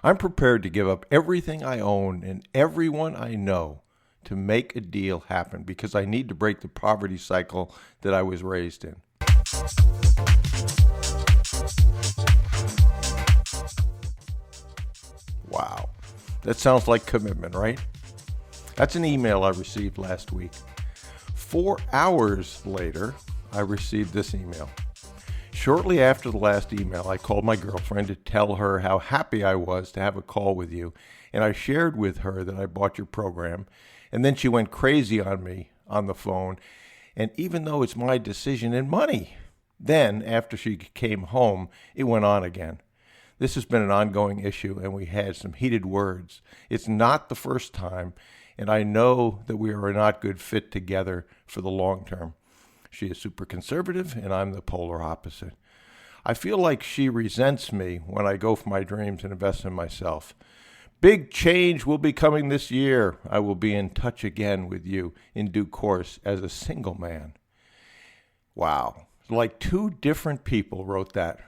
I'm prepared to give up everything I own and everyone I know to make a deal happen because I need to break the poverty cycle that I was raised in. Wow, that sounds like commitment, right? That's an email I received last week. 4 hours later, I received this email. Shortly after the last email, I called my girlfriend to tell her how happy I was to have a call with you, and I shared with her that I bought your program, and then she went crazy on me on the phone, and even though it's my decision and money, then after she came home, it went on again. This has been an ongoing issue, and we had some heated words. It's not the first time, and I know that we are a not good fit together for the long term. She is super conservative, and I'm the polar opposite. I feel like she resents me when I go for my dreams and invest in myself. Big change will be coming this year. I will be in touch again with you in due course as a single man. Wow. Like two different people wrote that.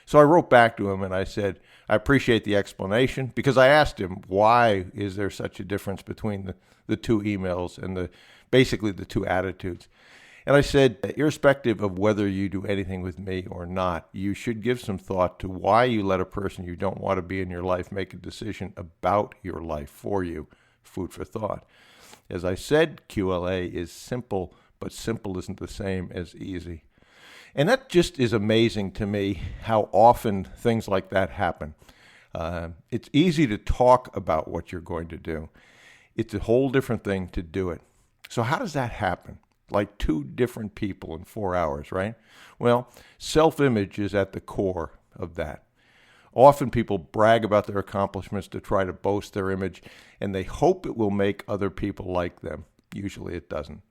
So I wrote back to him and I said, I appreciate the explanation, because I asked him, why is there such a difference between the two emails and basically the two attitudes? And I said, irrespective of whether you do anything with me or not, you should give some thought to why you let a person you don't want to be in your life make a decision about your life for you. Food for thought. As I said, QLA is simple, but simple isn't the same as easy. And that just is amazing to me how often things like that happen. It's easy to talk about what you're going to do. It's a whole different thing to do it. So how does that happen? Like two different people in 4 hours, right? Well, self-image is at the core of that. Often people brag about their accomplishments to try to boast their image, and they hope it will make other people like them. Usually it doesn't.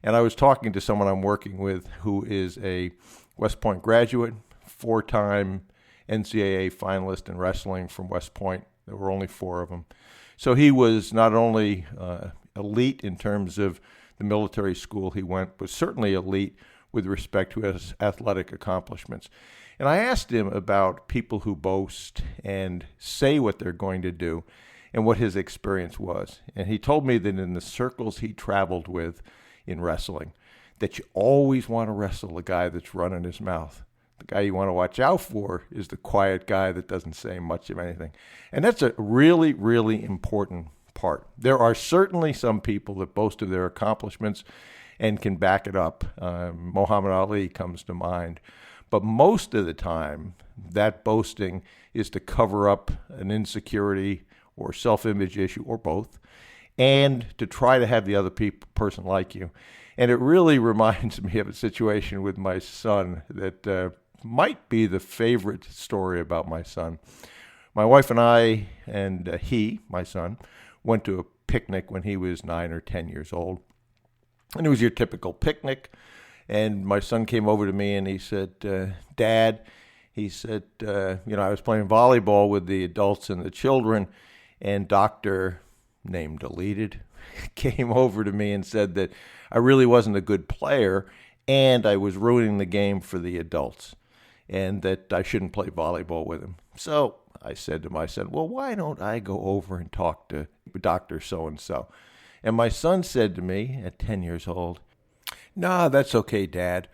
And I was talking to someone I'm working with who is a West Point graduate, 4-time NCAA finalist in wrestling from West Point. There were only 4 of them. So he was not only elite in terms of the military school he went, but certainly elite with respect to his athletic accomplishments. And I asked him about people who boast and say what they're going to do and what his experience was. And he told me that in the circles he traveled with in wrestling, that you always want to wrestle the guy that's running his mouth. The guy you want to watch out for is the quiet guy that doesn't say much of anything. And that's a really, really important part. There are certainly some people that boast of their accomplishments and can back it up. Muhammad Ali comes to mind. But most of the time, that boasting is to cover up an insecurity or self-image issue, or both, and to try to have the other person like you. And it really reminds me of a situation with my son that might be the favorite story about my son. My wife and I and my son, went to a picnic when he was 9 or 10 years old. And it was your typical picnic. And my son came over to me and he said, Dad, he said, I was playing volleyball with the adults and the children, and Dr. name deleted came over to me and said that I really wasn't a good player and I was ruining the game for the adults and that I shouldn't play volleyball with him. So I said to my son, well, why don't I go over and talk to Dr. So-and-so? And my son said to me at 10 years old, nah, that's okay, Dad.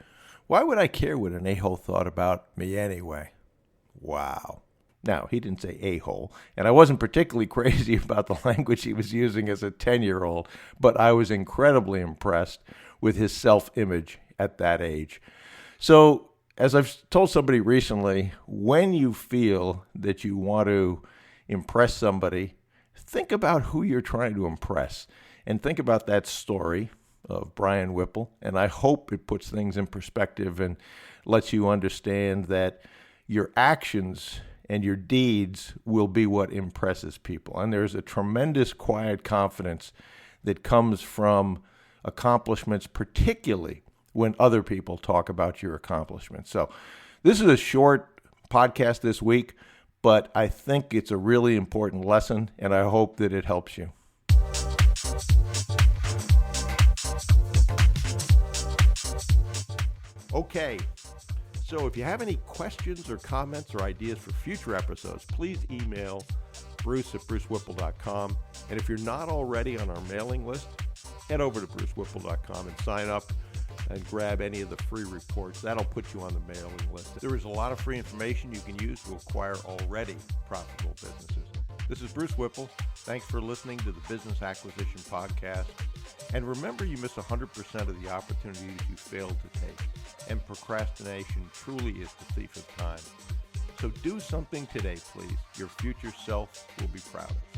Why would I care what an a-hole thought about me anyway? Wow. Now, he didn't say a-hole, and I wasn't particularly crazy about the language he was using as a 10-year-old, but I was incredibly impressed with his self-image at that age. So, as I've told somebody recently, when you feel that you want to impress somebody, think about who you're trying to impress, and think about that story of Brian Whipple, and I hope it puts things in perspective and lets you understand that your actions and your deeds will be what impresses people. And there's a tremendous quiet confidence that comes from accomplishments, particularly when other people talk about your accomplishments. So this is a short podcast this week, but I think it's a really important lesson, and I hope that it helps you. Okay, So if you have any questions or comments or ideas for future episodes, please email bruce@brucewhipple.com. And if you're not already on our mailing list, head over to brucewhipple.com and sign up and grab any of the free reports. That'll put you on the mailing list. There is a lot of free information you can use to acquire already profitable businesses. This is Bruce Whipple. Thanks for listening to the Business Acquisition Podcast. And remember, you miss 100% of the opportunities you fail to take. And procrastination truly is the thief of time. So do something today, please. Your future self will be proud of you.